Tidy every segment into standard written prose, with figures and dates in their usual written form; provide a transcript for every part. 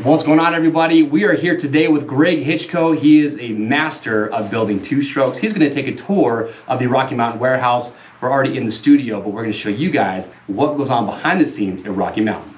What's going on, everybody? We are here today with Greg Hitchko. He is a master of building two-strokes. He's going to take a tour of the Rocky Mountain warehouse. We're already in the studio, but we're going to show you guys what goes on behind the scenes at Rocky Mountain.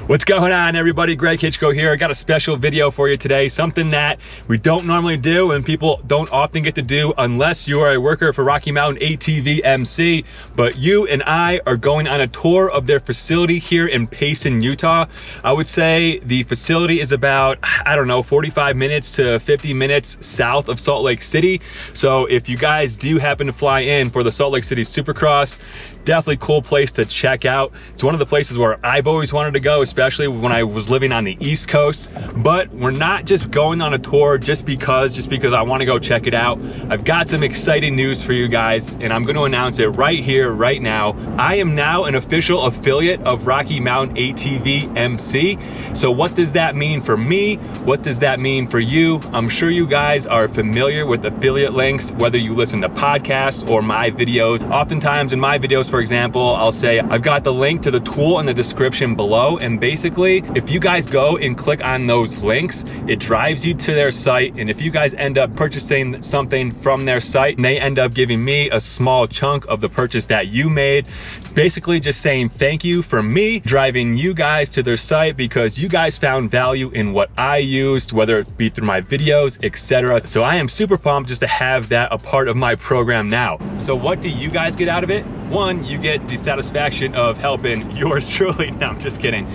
What's going on, everybody? Greg Hitchko here. I got a special video for you today, something that we don't normally do and people don't often get to do unless you are a worker for Rocky Mountain ATV MC. But you and I are going on a tour of their facility here in Payson, Utah. I would say the facility is about, I don't know, 45 minutes to 50 minutes south of Salt Lake City. So if you guys do happen to fly in for the Salt Lake City Supercross, definitely cool place to check out. It's one of the places where I've always wanted to go, especially when I was living on the East Coast. But we're not just going on a tour just because I want to go check it out. I've got some exciting news for you guys, and I'm going to announce it right here, right now. I am now an official affiliate of Rocky Mountain ATV MC. So what does that mean for me? What does that mean for you? I'm sure you guys are familiar with affiliate links, whether you listen to podcasts or my videos. Oftentimes in my videos, for example, I'll say I've got the link to the tool in the description below, and basically if you guys go and click on those links, it drives you to their site, and if you guys end up purchasing something from their site, they end up giving me a small chunk of the purchase that you made, basically just saying thank you for me driving you guys to their site because you guys found value in what I used, whether it be through my videos, etc. So I am super pumped just to have that a part of my program now. So what do you guys get out of it? One, you get the satisfaction of helping yours truly. No, I'm just kidding.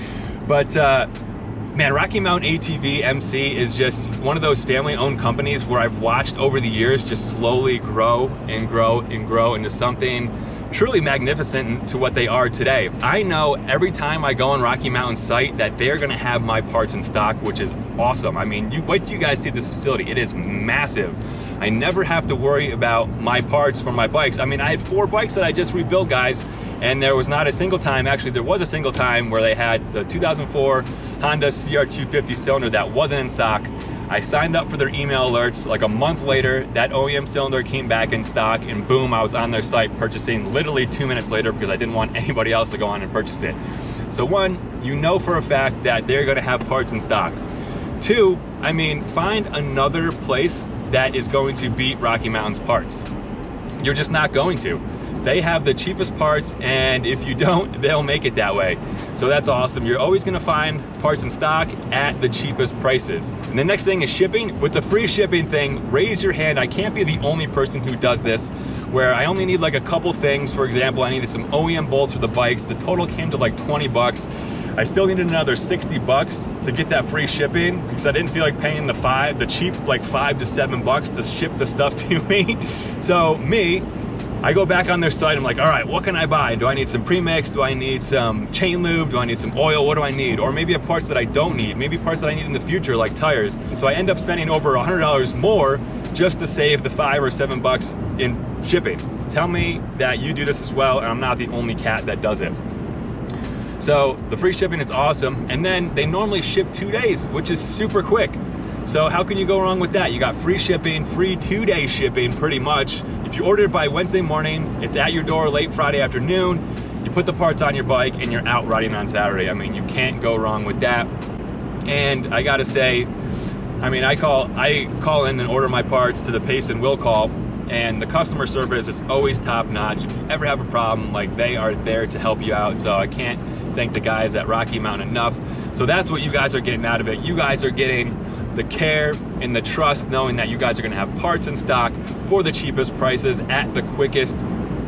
But man, Rocky Mountain ATV MC is just one of those family-owned companies where I've watched over the years just slowly grow and grow and grow into something truly magnificent to what they are today. I know every time I go on Rocky Mountain's site that they're gonna have my parts in stock, which is awesome. I mean, wait till you guys see this facility. It is massive. I never have to worry about my parts for my bikes. I mean, I had 4 bikes that I just rebuilt, guys, and there was not a single time, actually there was a single time where they had the 2004 Honda CR250 cylinder that wasn't in stock. I signed up for their email alerts. Like a month later, that OEM cylinder came back in stock, and boom, I was on their site purchasing literally 2 minutes later because I didn't want anybody else to go on and purchase it. So one, you know for a fact that they're gonna have parts in stock. 2, I mean, find another place that is going to beat Rocky Mountain's parts. You're just not going to. They have the cheapest parts, and if you don't, they'll make it that way. So that's awesome. You're always gonna find parts in stock at the cheapest prices. And the next thing is shipping. With the free shipping thing, raise your hand. I can't be the only person who does this, where I only need like a couple things. For example, I needed some OEM bolts for the bikes. The total came to like 20 bucks. I still needed another 60 bucks to get that free shipping because I didn't feel like paying the cheap like 5 to 7 bucks to ship the stuff to me. So I go back on their site, I'm like, all right, what can I buy? Do I need some premix? Do I need some chain lube? Do I need some oil? What do I need? Or maybe parts that I don't need, maybe parts that I need in the future, like tires. So I end up spending over $100 more just to save the 5 or 7 bucks in shipping. Tell me that you do this as well, and I'm not the only cat that does it. So the free shipping is awesome. And then they normally ship 2 days, which is super quick. So how can you go wrong with that? You got free shipping, free 2-day shipping pretty much. If you order it by Wednesday morning, it's at your door late Friday afternoon. You put the parts on your bike and you're out riding on Saturday. I mean, you can't go wrong with that. And I gotta say, I mean, I call in and order my parts to the Payson will call, and the customer service is always top notch. If you ever have a problem, like, they are there to help you out. So I can't thank the guys at Rocky Mountain enough. So that's what you guys are getting out of it. You guys are getting the care and the trust, knowing that you guys are gonna have parts in stock for the cheapest prices at the quickest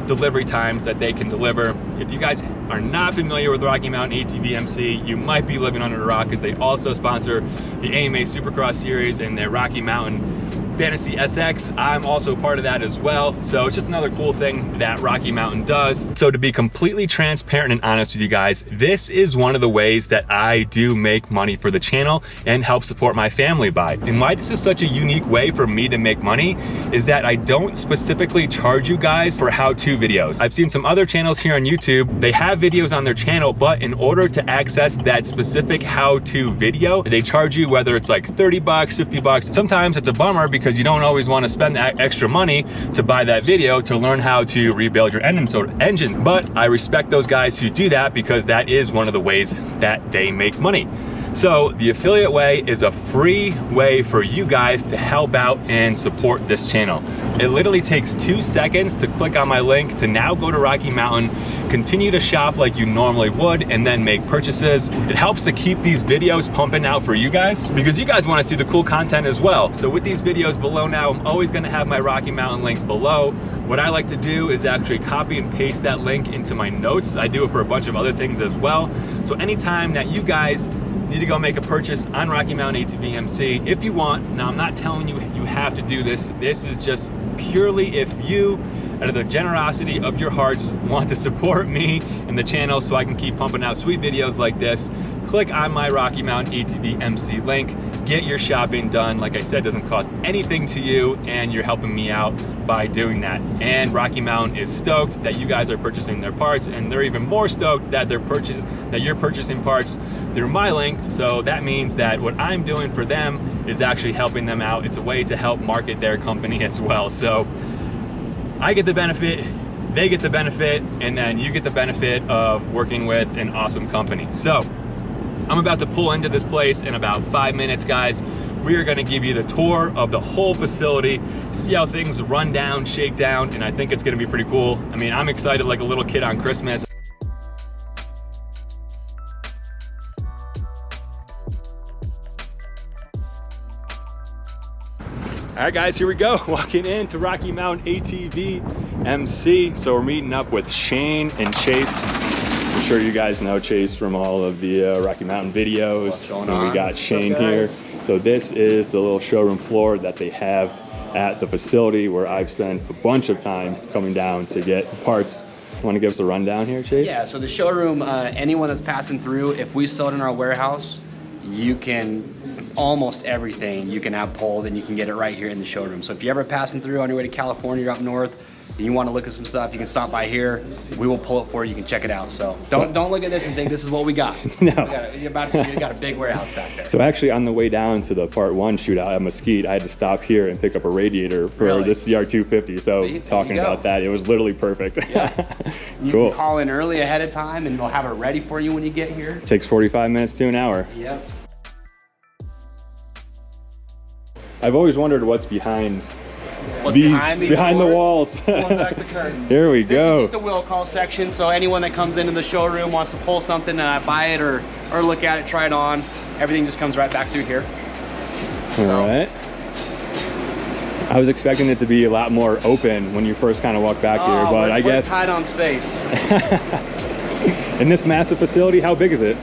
delivery times that they can deliver. If you guys are not familiar with Rocky Mountain ATV MC, you might be living under a rock, because they also sponsor the AMA Supercross Series and their Rocky Mountain Fantasy SX. I'm also part of that as well. So it's just another cool thing that Rocky Mountain does. So to be completely transparent and honest with you guys, this is one of the ways that I do make money for the channel and help support my family by. And why this is such a unique way for me to make money is that I don't specifically charge you guys for how-to videos. I've seen some other channels here on YouTube, they have videos on their channel, but in order to access that specific how-to video, they charge you, whether it's like 30 bucks, 50 bucks. Sometimes it's a bummer because because you don't always want to spend that extra money to buy that video to learn how to rebuild your engine. But I respect those guys who do that because that is one of the ways that they make money. So the affiliate way is a free way for you guys to help out and support this channel. It literally takes 2 seconds to click on my link to now go to Rocky Mountain, continue to shop like you normally would, and then make purchases. It helps to keep these videos pumping out for you guys because you guys want to see the cool content as well. So with these videos below now, I'm always going to have my Rocky Mountain link below. What I like to do is actually copy and paste that link into my notes. I do it for a bunch of other things as well. So anytime that you guys need to go make a purchase on Rocky Mountain ATV MC, if you want, now I'm not telling you you have to do this. This is just purely if you, out of the generosity of your hearts, want to support me and the channel so I can keep pumping out sweet videos like this. Click on my Rocky Mountain ATV MC link, get your shopping done. Like I said, doesn't cost anything to you and you're helping me out by doing that. And Rocky Mountain is stoked that you guys are purchasing their parts, and they're even more stoked that you're purchasing parts through my link. So that means that what I'm doing for them is actually helping them out. It's a way to help market their company as well. So I get the benefit, they get the benefit, and then you get the benefit of working with an awesome company. So I'm about to pull into this place in about 5 minutes, guys. We are gonna give you the tour of the whole facility, see how things run down, shake down, and I think it's gonna be pretty cool. I mean, I'm excited like a little kid on Christmas. All right, guys, here we go. Walking into Rocky Mountain ATV MC. So we're meeting up with Shane and Chase. I'm sure you guys know Chase from all of the Rocky Mountain videos. What's going on? We got Shane here. So this is the little showroom floor that they have at the facility where I've spent a bunch of time coming down to get parts. Want to give us a rundown here, Chase? Yeah, so the showroom, anyone that's passing through, if we sold in our warehouse, you can, almost everything you can have pulled and you can get it right here in the showroom. So if you're ever passing through on your way to California or up north, and you want to look at some stuff, you can stop by here. We will pull it for you. You can check it out. So don't look at this and think this is what we got. No. You're about to see we got a big warehouse back there. So actually on the way down to the part 1 shootout at Mesquite, I had to stop here and pick up a radiator for this CR250. So talking about that, it was literally perfect. Yeah. You Cool. can call in early ahead of time and we'll have it ready for you when you get here. It takes 45 minutes to an hour. Yep. I've always wondered what's behind behind the walls. Pulling back the curtain. Here we go. This is just a will call section, so anyone that comes into the showroom wants to pull something, buy it or look at it, try it on, everything just comes right back through here. All right. I was expecting it to be a lot more open when you first kind of walked back here, but I guess we're tight on space. In this massive facility, how big is it?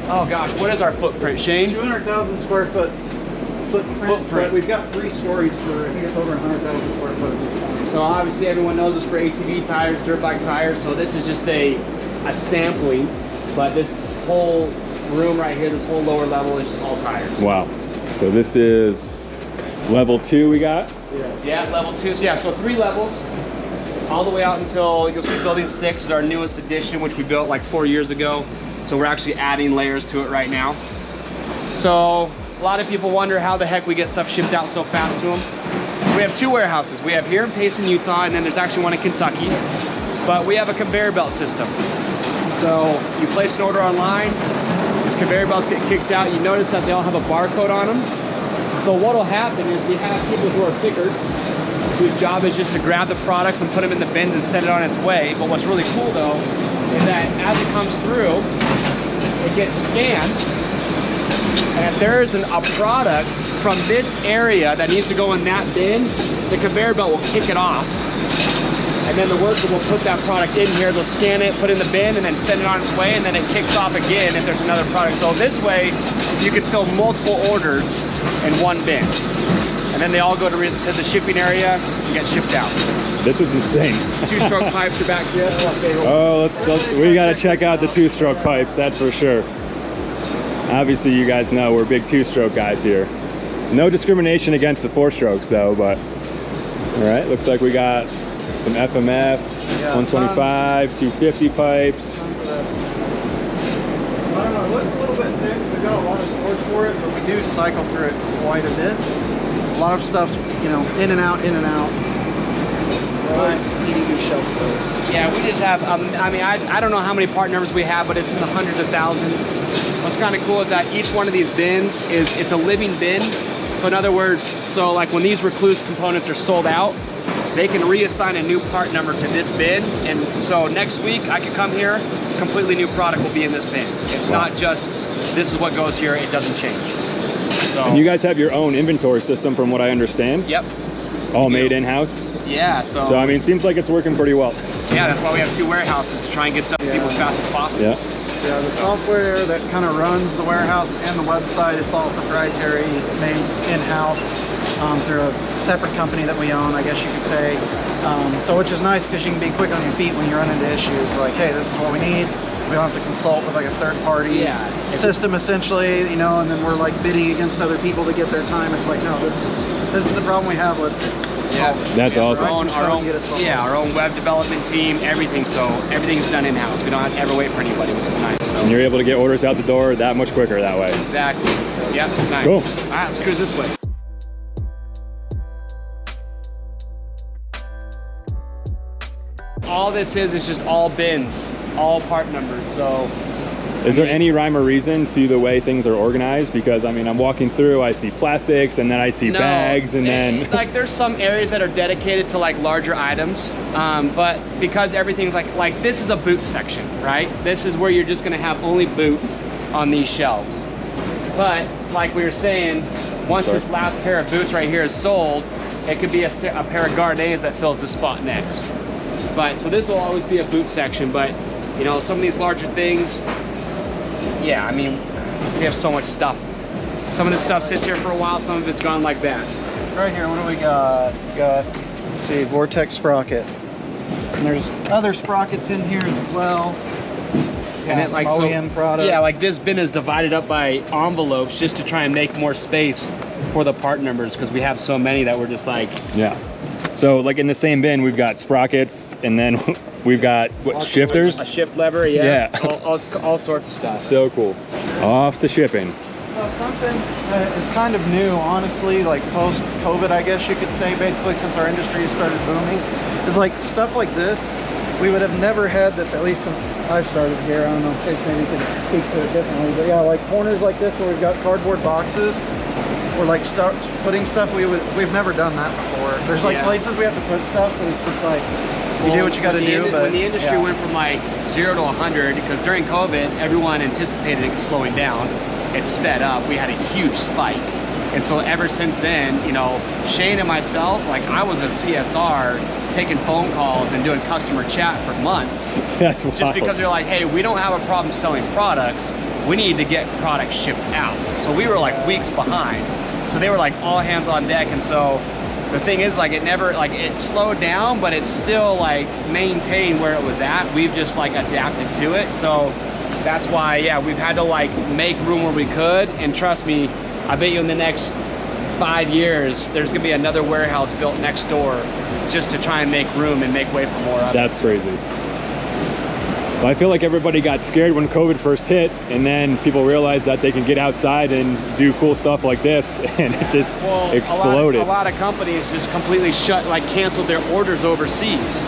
Oh gosh, what is our footprint, Shane? 200,000 square foot footprint. But we've got 3 stories for, I think it's over 100,000 square foot at this point. So obviously everyone knows us for ATV tires, dirt bike tires, so this is just a sampling, but this whole room right here, this whole lower level is just all tires. Wow. So this is level 2 we got? Yes. Yeah, level 2, so 3 levels, all the way out until, you'll see building 6 is our newest addition, which we built like 4 years ago. So we're actually adding layers to it right now. So a lot of people wonder how the heck we get stuff shipped out so fast to them. We have 2 warehouses. We have here in Payson, Utah, and then there's actually one in Kentucky. But we have a conveyor belt system. So you place an order online, these conveyor belts get kicked out. You notice that they all have a barcode on them. So what will happen is we have people who are pickers, whose job is just to grab the products and put them in the bins and send it on its way. But what's really cool though, is that as it comes through, it gets scanned. And if there is a product from this area that needs to go in that bin, the conveyor belt will kick it off. And then the worker will put that product in here, they'll scan it, put it in the bin, and then send it on its way, and then it kicks off again if there's another product. So this way, you can fill multiple orders in one bin. And then they all go to the shipping area and get shipped out. This is insane. 2-stroke pipes are back here. That's my favorite. Oh, we gotta check out the 2-stroke pipes, that's for sure. Obviously, you guys know we're big 2-stroke guys here. No discrimination against the 4-strokes though, but all right, looks like we got some FMF, 125, 250 pipes. I don't know, it looks a little bit thick. We've got a lot of storage for it, but we do cycle through it quite a bit. lot of stuff's, you know, in and out, in and out. Always needing new shelf space. Yeah, we just have, I mean, I don't know how many part numbers we have, but it's in the hundreds of thousands. What's kind of cool is that each one of these bins it's a living bin. So in other words, so like when these recluse components are sold out, they can reassign a new part number to this bin. And so next week I could come here, completely new product will be in this bin. It's not just, this is what goes here, it doesn't change. So, and you guys have your own inventory system from what I understand? Yep. All made in-house? Yeah, so I mean, it seems like it's working pretty well. Yeah, that's why we have 2 warehouses to try and get stuff to people as fast as possible. Yeah. Yeah, the software that kind of runs the warehouse and the website, it's all proprietary, made in-house through a separate company that we own, I guess you could say. So which is nice because you can be quick on your feet when you run into issues like, hey, this is what we need. We don't have to consult with like a third-party system essentially, you know, and then we're like bidding against other people to get their time. It's like, no, this is the problem we have. Let's solve it. That's awesome. Our own web development team, everything. So everything's done in-house. We don't have to ever wait for anybody, which is nice. So. And you're able to get orders out the door that much quicker that way. Exactly. Yeah, it's nice. Cool. All right, let's cruise this way. All this is just all bins, all part numbers. So is there any rhyme or reason to the way things are organized? Because I mean, I'm walking through, I see plastics, and then I see bags, and then like there's some areas that are dedicated to like larger items, but because everything's like this is a boot section, right? This is where you're just gonna have only boots on these shelves. But like we were saying, once this last pair of boots right here is sold, it could be a pair of Gardets that fills the spot next. But so this will always be a boot section, but you know, some of these larger things, yeah, I mean, we have so much stuff. Some of this stuff sits here for a while, some of it's gone like that. Right here, what do we got? We got, let's see, Vortex sprocket. And there's other sprockets in here as well. Yeah, and it, like, OEM product. Yeah, like this bin is divided up by envelopes just to try and make more space for the part numbers because we have so many that we're just like... Yeah. So like in the same bin, we've got sprockets and then we've got what, shifters? A shift lever, yeah. All sorts of stuff. So cool. Off to shipping. Something that is kind of new, honestly, like post-COVID, I guess you could say, basically since our industry started booming, is like stuff like this. We would have never had this, at least since I started here. I don't know, Chase maybe could speak to it differently, but yeah, like corners like this where we've got cardboard boxes, or like start putting stuff, we've never done that before. There's like places we have to put stuff, but it's just like, you do what you got to do. But when the industry went from like 0 to 100, because during COVID, everyone anticipated it slowing down. It sped up. We had a huge spike. And so ever since then, you know, Shane and myself, like I was a CSR taking phone calls and doing customer chat for months. That's wild. Just because they're like, hey, we don't have a problem selling products. We need to get products shipped out. So we were like weeks behind. So they were like all hands on deck. And so the thing is, like, it never, like, it slowed down, but it's still like maintained where it was at. We've just like adapted to it. So that's why, yeah, we've had to like make room where we could. And trust me, I bet you in the next 5 years, there's gonna be another warehouse built next door just to try and make room and make way for more of it. That's crazy. Well, I feel like everybody got scared when COVID first hit, and then people realized that they can get outside and do cool stuff like this, and it just exploded. A lot of companies just completely canceled their orders overseas.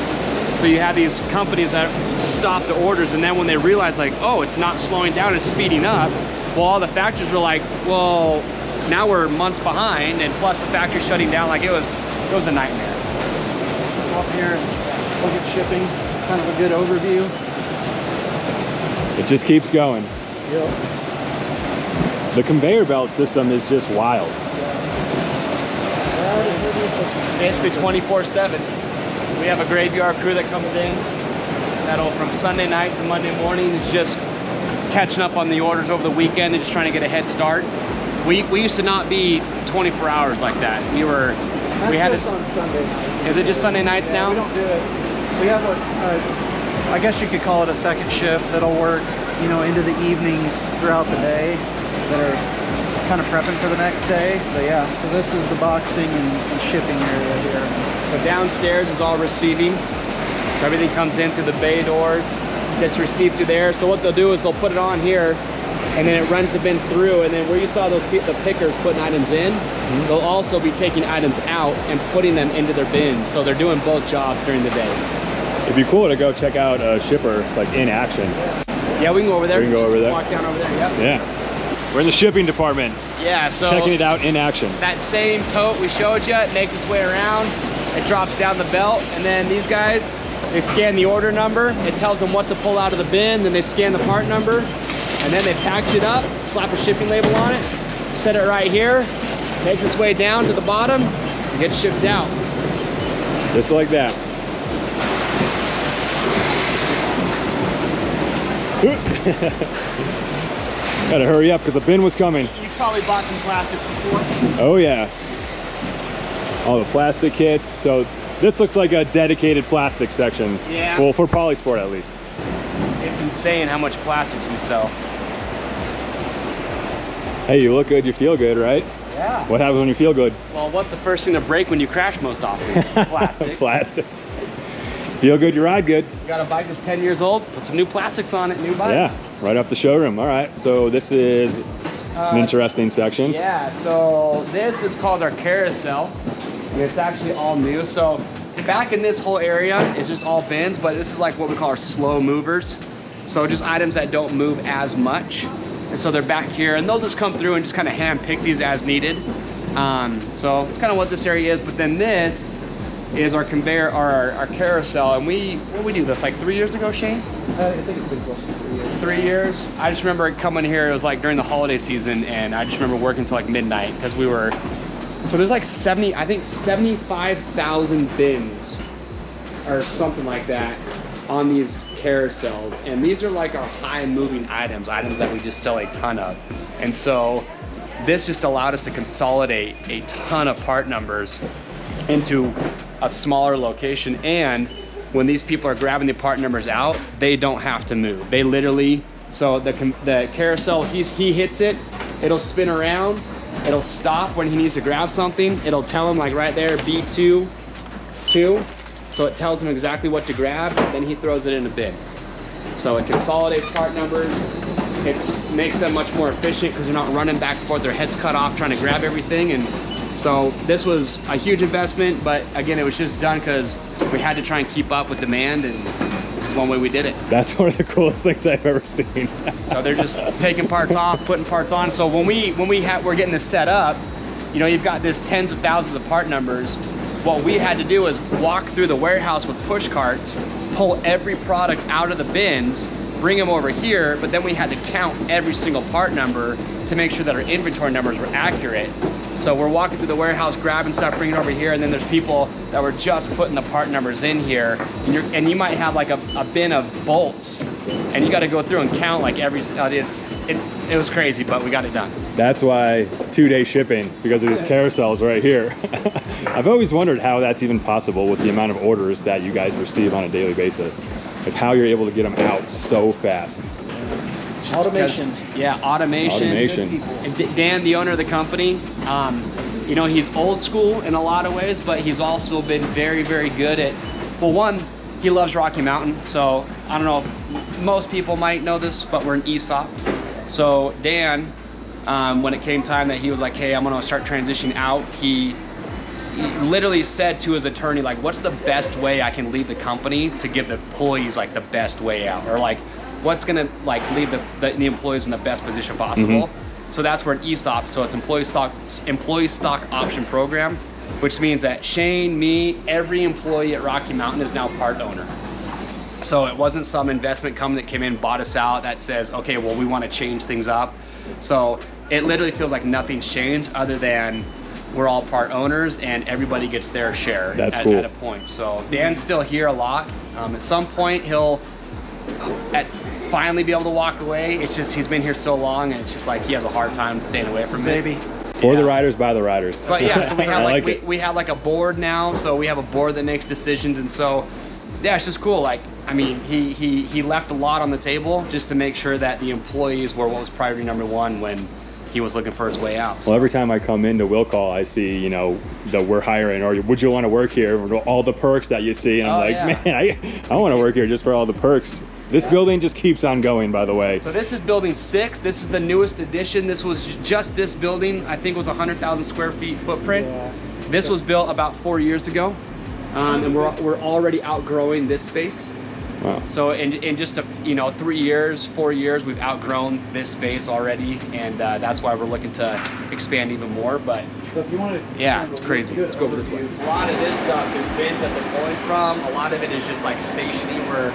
So you have these companies that stop the orders, and then when they realize like, oh, it's not slowing down, it's speeding up, well, all the factories were like, well, now we're months behind, and plus the factory shutting down, like it was a nightmare. Up here, look at shipping, kind of a good overview. It just keeps going. Yep. The conveyor belt system is just wild. Basically 24/7. We have a graveyard crew that comes in that'll, from Sunday night to Monday morning, is just catching up on the orders over the weekend and just trying to get a head start. We used to not be 24 hours like that. We had on Sunday nights. Is it just Sunday nights now? We don't do it. We have I guess you could call it a second shift that'll work, you know, into the evenings throughout the day that are kind of prepping for the next day. But yeah, so this is the boxing and shipping area here. So downstairs is all receiving. So everything comes in through the bay doors, gets received through there. So what they'll do is they'll put it on here, and then it runs the bins through, and then where you saw the pickers putting items in, they'll also be taking items out and putting them into their bins. So they're doing both jobs during the day. It'd be cool to go check out a shipper like in action. Yeah, we can go over there. We can go over there. Walk down over there, yep. Yeah. We're in the shipping department. Yeah, so checking it out in action. That same tote we showed you, it makes its way around, it drops down the belt, and then these guys, they scan the order number, it tells them what to pull out of the bin, then they scan the part number, and then they package it up, slap a shipping label on it, set it right here, makes its way down to the bottom, and gets shipped out. Just like that. Gotta hurry up because the bin was coming. You probably bought some plastic before. Oh yeah. All the plastic kits. So this looks like a dedicated plastic section. Yeah. Well, for Polysport at least. It's insane how much plastics we sell. Hey, you look good, you feel good, right? Yeah. What happens when you feel good? Well, what's the first thing to break when you crash most often? Plastics. Plastics. Feel good, you ride good. You got a bike that's 10 years old, put some new plastics on it, new bike. Yeah, right off the showroom. All right, so this is an interesting section. Yeah, so this is called our Carousel. It's actually all new. So back in this whole area is just all bins, but this is like what we call our slow movers. So just items that don't move as much. And so they're back here, and they'll just come through and just kind of hand pick these as needed. So it's kind of what this area is, but then this is our conveyor, our Carousel, and when we do this, like 3 years ago, Shane? I think it's been close to 3 years. 3 years. I just remember coming here, it was like during the holiday season, and I just remember working till like midnight, because we were, so there's like 75,000 bins, or something like that, on these carousels, and these are like our high moving items that we just sell a ton of. And so this just allowed us to consolidate a ton of part numbers into a smaller location, and when these people are grabbing the part numbers out, they don't have to move. They literally, so the carousel, he hits it, it'll spin around, it'll stop when he needs to grab something, it'll tell him like right there, B2, 2, so it tells him exactly what to grab, then he throws it in a bin. So it consolidates part numbers, it makes them much more efficient because they're not running back and forth, their head's cut off trying to grab everything. And so this was a huge investment, but again, it was just done because we had to try and keep up with demand, and this is one way we did it. That's one of the coolest things I've ever seen. So they're just taking parts off, putting parts on. So when we're getting this set up, you know, you've got this tens of thousands of part numbers. What we had to do is walk through the warehouse with push carts, pull every product out of the bins, bring them over here, but then we had to count every single part number to make sure that our inventory numbers were accurate. So we're walking through the warehouse, grabbing stuff, bringing it over here, and then there's people that were just putting the part numbers in here, and you might have like a bin of bolts, and you got to go through and count like every. It was crazy, but we got it done. That's why 2-day shipping, because of these carousels right here. I've always wondered how that's even possible with the amount of orders that you guys receive on a daily basis. Like how you're able to get them out so fast. Automation. Yeah, automation. And Dan, the owner of the company, you know, he's old school in a lot of ways, but he's also been very, very good at, well, one, he loves Rocky Mountain. So I don't know if most people might know this, but we're an ESOP. So Dan, when it came time that he was like, hey, I'm gonna start transitioning out, he literally said to his attorney, like, what's the best way I can leave the company to give the employees like the best way out, or like what's gonna like leave the employees in the best position possible. So that's where an ESOP, so it's employee stock option program, which means that Shane, me, every employee at Rocky Mountain is now part owner. So it wasn't some investment company that came in, bought us out, that says, okay, well, we want to change things up. So it literally feels like nothing's changed other than we're all part owners and everybody gets their share at a point. So Dan's still here a lot. At some point, he'll finally be able to walk away. It's just he's been here so long, and it's just like he has a hard time staying away from it. For the riders, by the riders. But yeah, so we have we have like a board now. So we have a board that makes decisions, and so yeah, it's just cool. Like, I mean, he left a lot on the table just to make sure that the employees were what was priority number one when he was looking for his way out. So. Well, every time I come into Will Call, I see, you know, the we're hiring, or would you want to work here, all the perks that you see, and I'm man, I want to work here just for all the perks. This building just keeps on going, by the way. So this is building 6. This is the newest addition. This was just this building, I think it was 100,000 square feet footprint. Yeah. This was built about 4 years ago. And we're already outgrowing this space. Wow. So in just 3 years, 4 years, we've outgrown this space already, and that's why we're looking to expand even more. But so if you want to, yeah, it's crazy. Let's go over this way. A lot of this stuff is bins that they're pulling from. A lot of it is just like stationing, where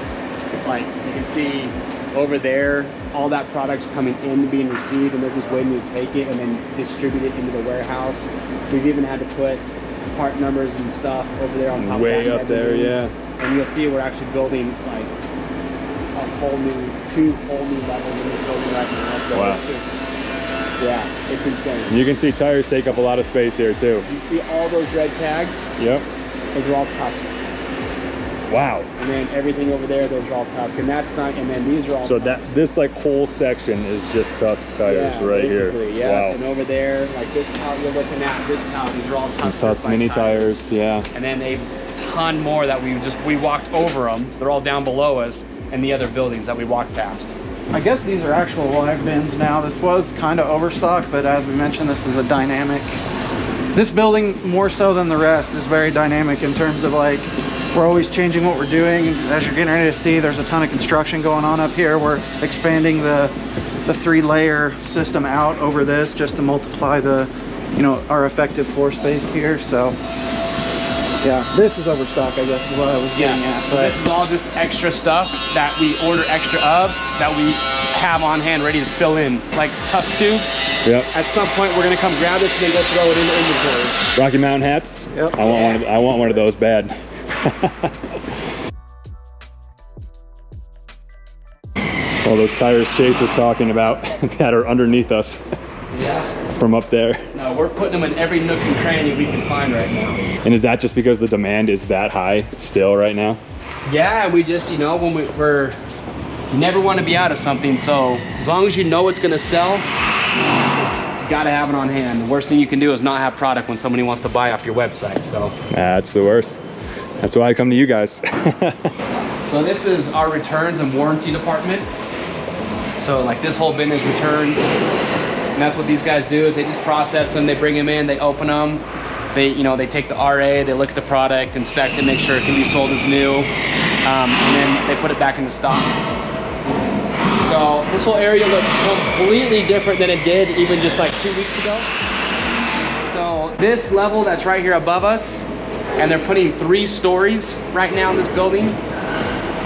like you can see over there, all that product's coming in, being received, and they're just waiting to take it and then distribute it into the warehouse. We've even had to put part numbers and stuff over there on top way of that up there, yeah. And you'll see we're actually building like two whole new levels in this building right now. So wow. It's just, yeah, it's insane. You can see tires take up a lot of space here too. You see all those red tags? Yep. Those are all Tusk. Wow. And then everything over there, those are all Tusk. And that's not, and then these are all so Tusk. this like whole section is just Tusk tires right here. Yeah. Wow. And over there, like this pallet you're looking at, this pallet, these are all Tusk mini tires, yeah. And then a ton more that we walked over them. They're all down below us in the other buildings that we walked past. I guess these are actual live bins now. This was kind of overstocked, but as we mentioned, this is a dynamic. This building, more so than the rest, is very dynamic in terms of like, we're always changing what we're doing. As you're getting ready to see, there's a ton of construction going on up here. We're expanding the 3-layer system out over this just to multiply the, our effective floor space here. So yeah, this is overstock, I guess is what I was getting at. So this is all just extra stuff that we order extra of, that we have on hand ready to fill in, like Tusk tubes. Yep. At some point, we're gonna come grab this and then go throw it into inventory. Rocky Mountain hats. Yep. I want one of those bad. All those tires Chase was talking about that are underneath us. Yeah. From up there. No, we're putting them in every nook and cranny we can find right now. And is that just because the demand is that high still right now? Yeah, we just, when you never want to be out of something, so as long as you know it's gonna sell, you gotta have it on hand. The worst thing you can do is not have product when somebody wants to buy off your website, so. That's the worst. That's why I come to you guys. So this is our returns and warranty department. So like this whole bin is returns. And that's what these guys do, is they just process them, they bring them in, they open them, they take the RA, they look at the product, inspect it, make sure it can be sold as new, and then they put it back into stock. So this whole area looks completely different than it did even just like 2 weeks ago. So this level that's right here above us, and they're putting 3 stories right now in this building.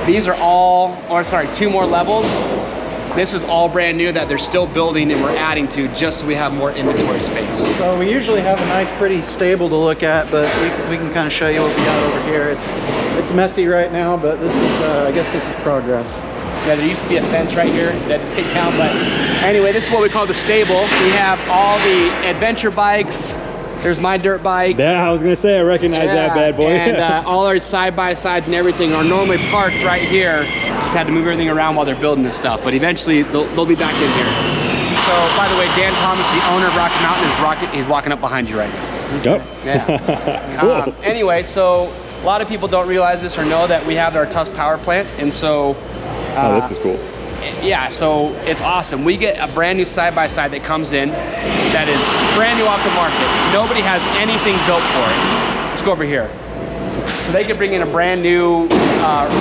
These are all, 2 more levels. This is all brand new that they're still building and we're adding to just so we have more inventory space. So we usually have a nice, pretty stable to look at, but we can kind of show you what we got over here. It's messy right now, but this is, I guess this is progress. Yeah, there used to be a fence right here that to take down, but anyway, this is what we call the stable. We have all the adventure bikes. There's my dirt bike. Yeah, I was gonna say, I recognize that bad boy. And all our side-by-sides and everything are normally parked right here. Just had to move everything around while they're building this stuff, but eventually they'll be back in here. So, by the way, Dan Thomas, the owner of Rocky Mountain, he's walking up behind you right now. Yep. Yeah. Cool. Anyway, so a lot of people don't realize this or know that we have our Tusk power plant, and so oh, this is cool. Yeah, so it's awesome. We get a brand new side-by-side that comes in that is brand new off the market. Nobody has anything built for it. Let's go over here. So they could bring in a brand new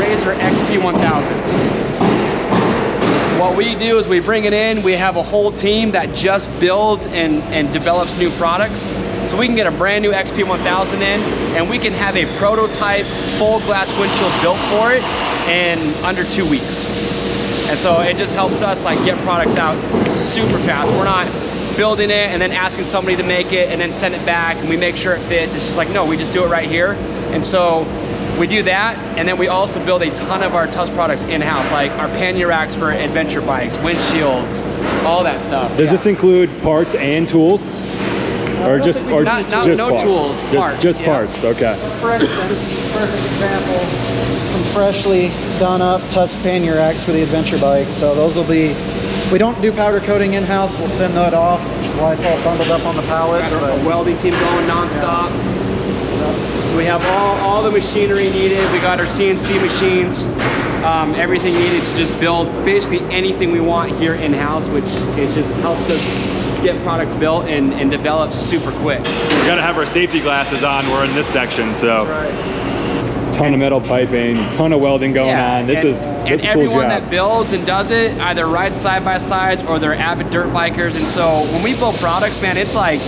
Razor XP1000. What we do is we bring it in, we have a whole team that just builds and develops new products. So we can get a brand new XP1000 in, and we can have a prototype full glass windshield built for it in under 2 weeks. And so it just helps us like get products out super fast. We're not building it and then asking somebody to make it and then send it back and we make sure it fits. It's just like, no, we just do it right here. And so we do that, and then we also build a ton of our Tusk products in-house, like our pannier racks for adventure bikes, windshields, all that stuff. Does this include parts and tools? Or just no parts? Tools, parts. Just parts, okay. For instance, perfect example, some freshly done up Tusk pannier racks for the adventure bikes. So those will be, we don't do powder coating in-house, we'll send that off, which is why it's all bundled up on the pallets. Got a welding team going nonstop. Yeah. So we have all the machinery needed. We got our CNC machines. everything needed to just build basically anything we want here in-house, which it just helps us get products built and develop super quick. We gotta have our safety glasses on. We're in this section, so. Right. Ton of metal piping, ton of welding going on. This is a cool everyone job. that builds and does it either rides side by sides or they're avid dirt bikers. And so when we build products, man, it's like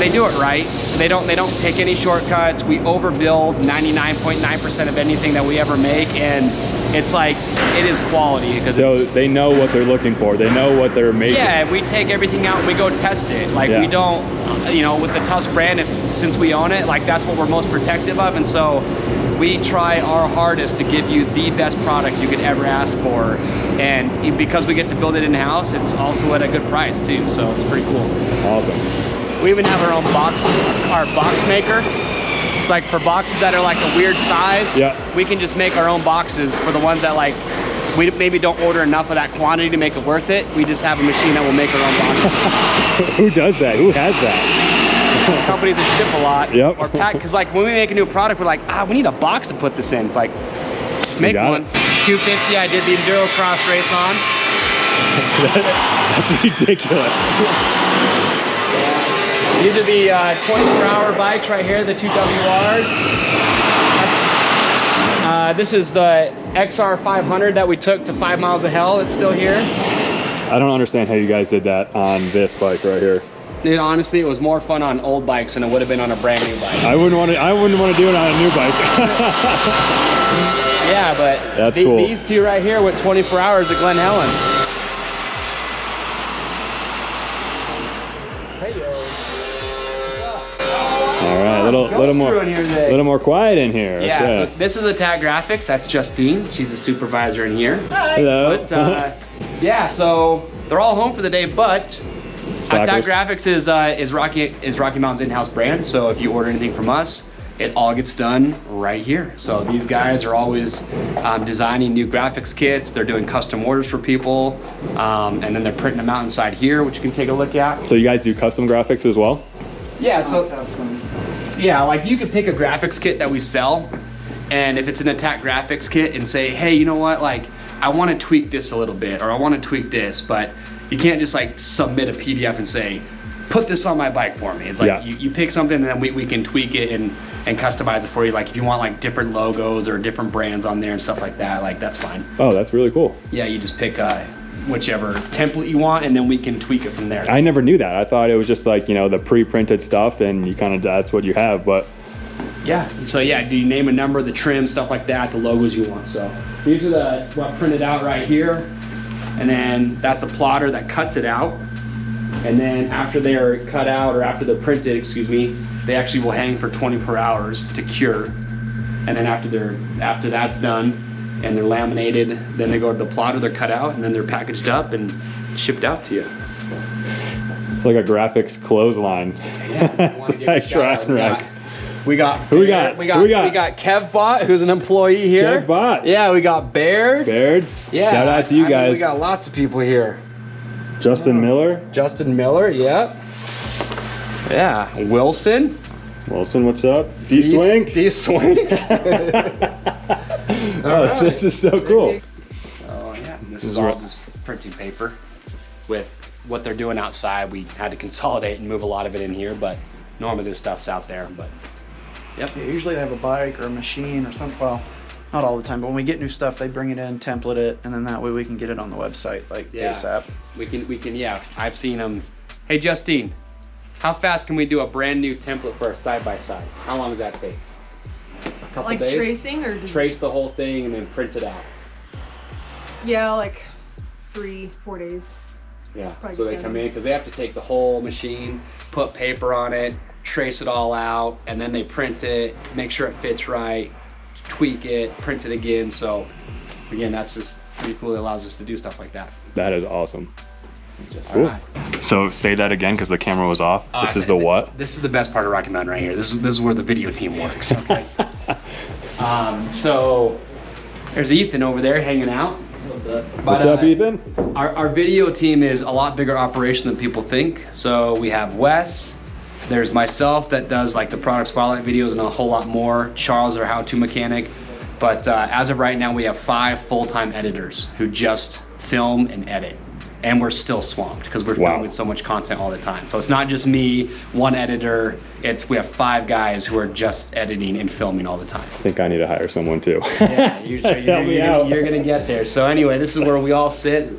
they do it right. They don't take any shortcuts. We overbuild 99.9% of anything that we ever make, and it's like it is quality because so they know what they're looking for. They know what they're making. Yeah, we take everything out and we go test it. Like we don't, you know, with the Tusk brand, it's since we own it, like that's what we're most protective of, and so we try our hardest to give you the best product you could ever ask for. And because we get to build it in-house, it's also at a good price too, so it's pretty cool. Awesome. We even have our own box maker. It's like for boxes that are like a weird size, we can just make our own boxes for the ones that like, we maybe don't order enough of that quantity to make it worth it. We just have a machine that will make our own boxes. Who does that? Who has that? Companies that ship a lot or pack, because like when we make a new product, we're like, we need a box to put this in. It's like, just make one. 250, I did the Enduro Cross race on. That's ridiculous. These are the 24-hour bikes right here, the 2 WRs. This is the XR 500 that we took to 5 Miles of Hell. It's still here. I don't understand how you guys did that on this bike right here. Dude, honestly, it was more fun on old bikes than it would have been on a brand new bike. I wouldn't want to do it on a new bike. Yeah, but that's cool. These two right here went 24 hours at Glen Helen. All right, a little more quiet in here. Yeah, so this is Attack Graphics. That's Justine. She's a supervisor in here. Hi. Hello. But yeah, so they're all home for the day, but Attack Graphics is Rocky Mountain's in-house brand. So if you order anything from us, it all gets done right here. So these guys are always designing new graphics kits. They're doing custom orders for people, and then they're printing them out inside here, which you can take a look at. So you guys do custom graphics as well? Yeah, so yeah, like you could pick a graphics kit that we sell, and if it's an Attack Graphics kit and say, hey, you know what, like I want to tweak this a little bit, or I want to tweak this, but you can't just like submit a PDF and say, put this on my bike for me. It's like you pick something and then we can tweak it and customize it for you. Like if you want like different logos or different brands on there and stuff like that, like that's fine. Oh, that's really cool. Yeah, you just pick whichever template you want, and then we can tweak it from there. I never knew that. I thought it was just like, you know, the pre-printed stuff and you kind of, that's what you have, but. Yeah, so yeah, do you name a number, the trim, stuff like that, the logos you want. So these are what printed out right here, and then that's the plotter that cuts it out. And then after they're cut out, or after they're printed, excuse me, they actually will hang for 24 hours to cure. And then after that's done, and they're laminated, then they go to the plotter, they're cut out, and then they're packaged up and shipped out to you. It's like a graphics clothesline. Yeah, it's like try and rack. We got who we got? We got Kev Bot, who's an employee here. Kev Bot. Yeah, we got Baird. Yeah. Shout out to you guys. We got lots of people here. Justin Miller. Yeah. Yeah. Wilson, what's up? D-Swing. Oh, this is so cool. Oh yeah, this is all just printing paper. With what they're doing outside, we had to consolidate and move a lot of it in here, but normally this stuff's out there. But yep. Yeah, usually they have a bike or a machine or something. Well, not all the time, but when we get new stuff, they bring it in, template it, and then that way we can get it on the website like ASAP. We can. Yeah, I've seen them. Hey Justine, how fast can we do a brand new template for a side-by-side? How long does that take? A couple days? Tracing or trace the whole thing and then print it out? Yeah, like 3-4 days. Yeah, so they come in because they have to take the whole machine, put paper on it, trace it all out, and then they print it, make sure it fits right, tweak it, print it again. So again, that's just pretty cool. It allows us to do stuff like that. That is awesome. Cool. Right. So say that again because the camera was off. This is the what? This is the best part of Rocky Mountain right here. This is where the video team works. Okay. So there's Ethan over there hanging out. What's up? What's up, Ethan? Our video team is a lot bigger operation than people think. So we have Wes. There's myself that does like the product spotlight videos and a whole lot more. Charles, our how-to mechanic. But as of right now, we have 5 full-time editors who just film and edit. And we're still swamped because we're filming so much content all the time. So it's not just me, one editor. We have 5 guys who are just editing and filming all the time. I think I need to hire someone too. Yeah, you're gonna get there. So anyway, this is where we all sit.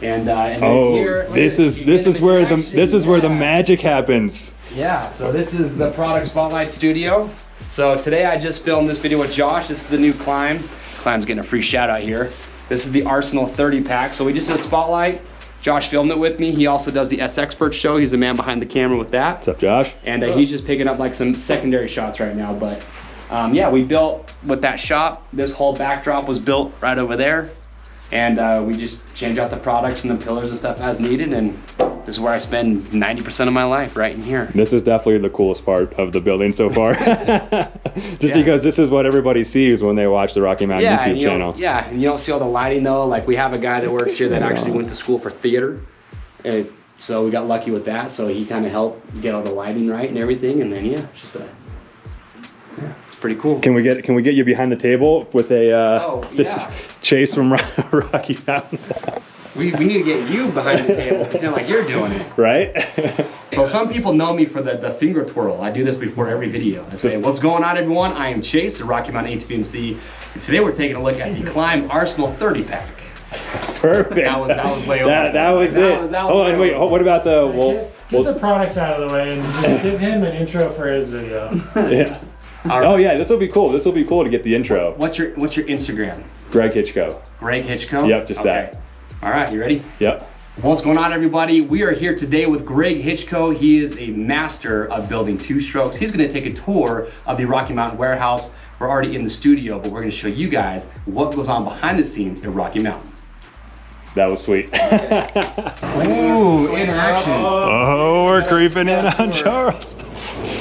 And oh, here, this is where the magic happens. Yeah. So this is the Product Spotlight Studio. So today I just filmed this video with Josh. This is the new Climb. Climb's getting a free shout out here. This is the Arsenal 30 pack. So we just did a spotlight. Josh filmed it with me. He also does the S Expert show. He's the man behind the camera with that. What's up, Josh? And he's just picking up like some secondary shots right now. But yeah, we built with that shop. This whole backdrop was built right over there. And we just change out the products and the pillars and stuff as needed. And this is where I spend 90% of my life, right in here. This is definitely the coolest part of the building so far. Because this is what everybody sees when they watch the Rocky Mountain YouTube channel. Yeah, and you don't see all the lighting though. Like we have a guy that works here that actually went to school for theater. And so we got lucky with that. So he kind of helped get all the lighting right and everything. And then yeah, it's just it's pretty cool. Can we get you behind the table with a this is Chase from Rocky Mountain? We need to get you behind the table, pretend like you're doing it. Right? So some people know me for the finger twirl. I do this before every video. I say, what's going on everyone? I am Chase, the Rocky Mountain ATV MC. And today we're taking a look at the Climb Arsenal 30 pack. Perfect. That was way over. That was it. Oh, and wait, what about the, Get the products out of the way and just give him an intro for his video. Yeah. Right. Oh yeah, this will be cool. This will be cool to get the intro. What's your Instagram? Greg Hitchko. Greg Hitchko? Yep, just that. All right, you ready? Yep. What's going on everybody? We are here today with Greg Hitchko. He is a master of building 2-strokes. He's gonna take a tour of the Rocky Mountain warehouse. We're already in the studio, but we're gonna show you guys what goes on behind the scenes at Rocky Mountain. That was sweet. Ooh, in action. Oh, we're creeping in on Charles.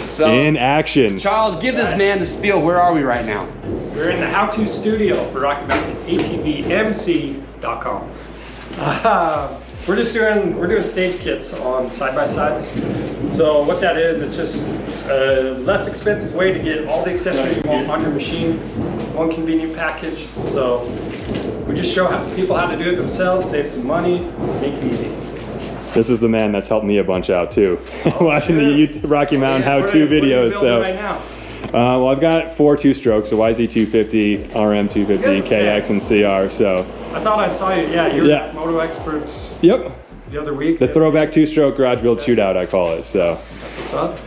So, in action. Charles, give this man the spiel. Where are we right now? We're in the how-to studio for Rocky Mountain ATV MC.com. We're doing stage kits on side-by-sides. So what that is, it's just a less expensive way to get all the accessories you want on your machine, one convenient package. So we just show people how to do it themselves, save some money, make it easy. This is the man that's helped me a bunch out too. Watching the Rocky Mountain how-to videos. So, right now? Well, I've got 4 2-strokes: the YZ250, RM250, KX, and CR. So I thought I saw you. Yeah, you were at Moto Experts. Yep. The other week. The throwback 2-stroke garage build shootout, I call it. So that's what's up.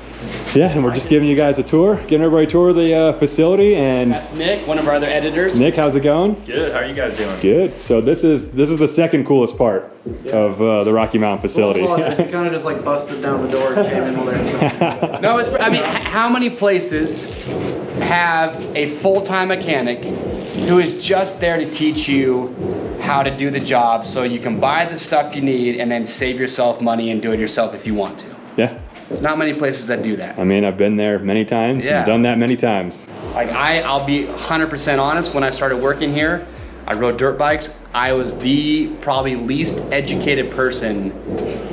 Yeah, and we're just giving you guys a tour, giving everybody a tour of the facility. And that's Nick, one of our other editors. Nick, how's it going? Good. How are you guys doing? Good. So this is the second coolest part of the Rocky Mountain facility. You kind of just like busted down the door and came in while they were No, I mean, how many places have a full-time mechanic who is just there to teach you how to do the job so you can buy the stuff you need and then save yourself money and do it yourself if you want to? Yeah. There's not many places that do that. I mean, I've been there many times and done that many times. Like I'll be 100% honest, when I started working here, I rode dirt bikes. I was the probably least educated person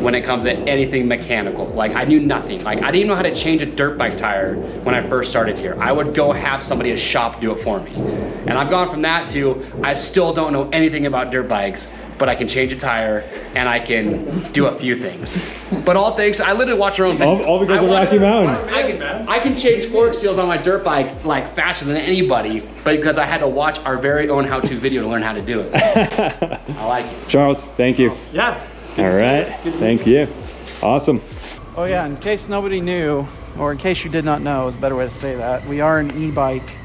when it comes to anything mechanical. Like I knew nothing. Like I didn't even know how to change a dirt bike tire when I first started here. I would go have somebody at a shop do it for me. And I've gone from that to, I still don't know anything about dirt bikes, but I can change a tire and I can do a few things. But all thanks, I literally watch our own videos. All because of Rocky Mountain. I can change fork seals on my dirt bike like faster than anybody, but because I had to watch our very own how-to video to learn how to do it. So I like it. Charles, thank you. Yeah. All right, thank you. Awesome. Oh yeah, in case nobody knew, or in case you did not know, is a better way to say that, we are an e-bike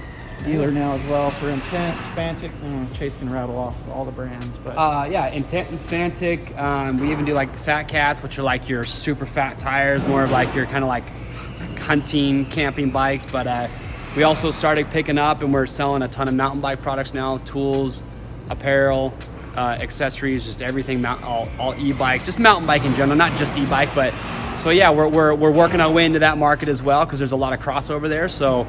dealer now as well for Intent, Spantic. Chase can rattle off all the brands, but yeah, Intent and Spantic. We even do like the Fat Cats, which are like your super fat tires, more of like your kind of like hunting, camping bikes. But we also started picking up, and we're selling a ton of mountain bike products now: tools, apparel, accessories, just everything. All e-bike, just mountain bike in general, not just e-bike. But so yeah, we're working our way into that market as well because there's a lot of crossover there. So.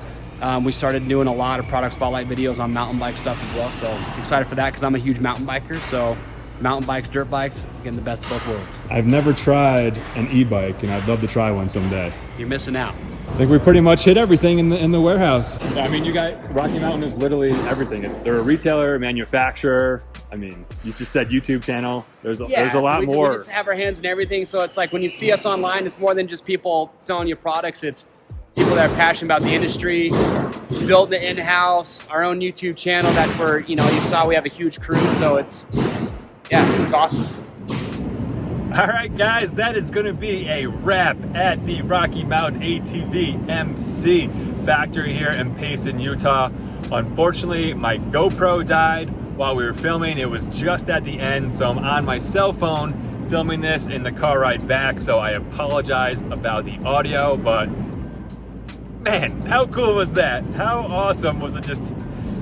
We started doing a lot of product spotlight videos on mountain bike stuff as well, so excited for that because I'm a huge mountain biker. So mountain bikes, dirt bikes, getting the best of both worlds. I've never tried an e-bike, and I'd love to try one someday. You're missing out. I think we pretty much hit everything in the warehouse. I mean, you got Rocky Mountain is literally everything. They're a retailer, manufacturer. I mean, you just said YouTube channel. There's a lot more. We just have our hands in everything. So it's like when you see us online, it's more than just people selling you products. It's people that are passionate about the industry, building it in-house, our own YouTube channel. That's where, you know, you saw we have a huge crew. So it's awesome. All right, guys, that is going to be a wrap at the Rocky Mountain ATV MC factory here in Payson, Utah. Unfortunately, my GoPro died while we were filming. It was just at the end, so I'm on my cell phone filming this in the car ride back, so I apologize about the audio, but man, how cool was that? How awesome was it just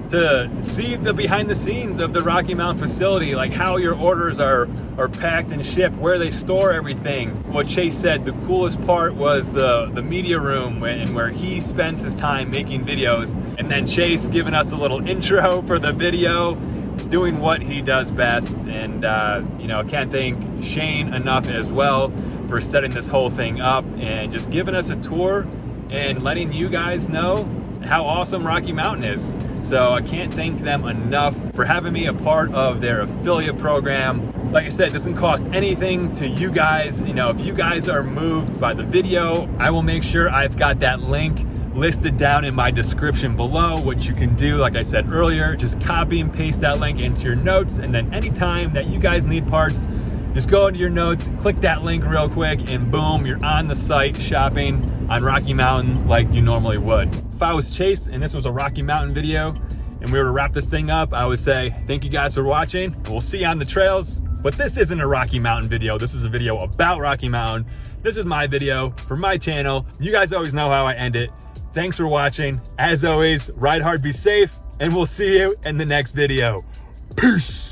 to see the behind the scenes of the Rocky Mountain facility, like how your orders are packed and shipped, where they store everything. What Chase said, the coolest part was the media room where he spends his time making videos, and then Chase giving us a little intro for the video, doing what he does best. And you know, can't thank Shane enough as well for setting this whole thing up and just giving us a tour and letting you guys know how awesome Rocky Mountain is. So I can't thank them enough for having me a part of their affiliate program. Like I said, it doesn't cost anything to you guys. You know, if you guys are moved by the video, I will make sure I've got that link listed down in my description below. What you can do, like I said earlier, just copy and paste that link into your notes, and then anytime that you guys need parts, just go into your notes, click that link real quick, and boom, you're on the site shopping on Rocky Mountain like you normally would. If I was Chase and this was a Rocky Mountain video and we were to wrap this thing up, I would say thank you guys for watching. We'll see you on the trails. But this isn't a Rocky Mountain video. This is a video about Rocky Mountain. This is my video for my channel. You guys always know how I end it. Thanks for watching. As always, ride hard, be safe, and we'll see you in the next video. Peace.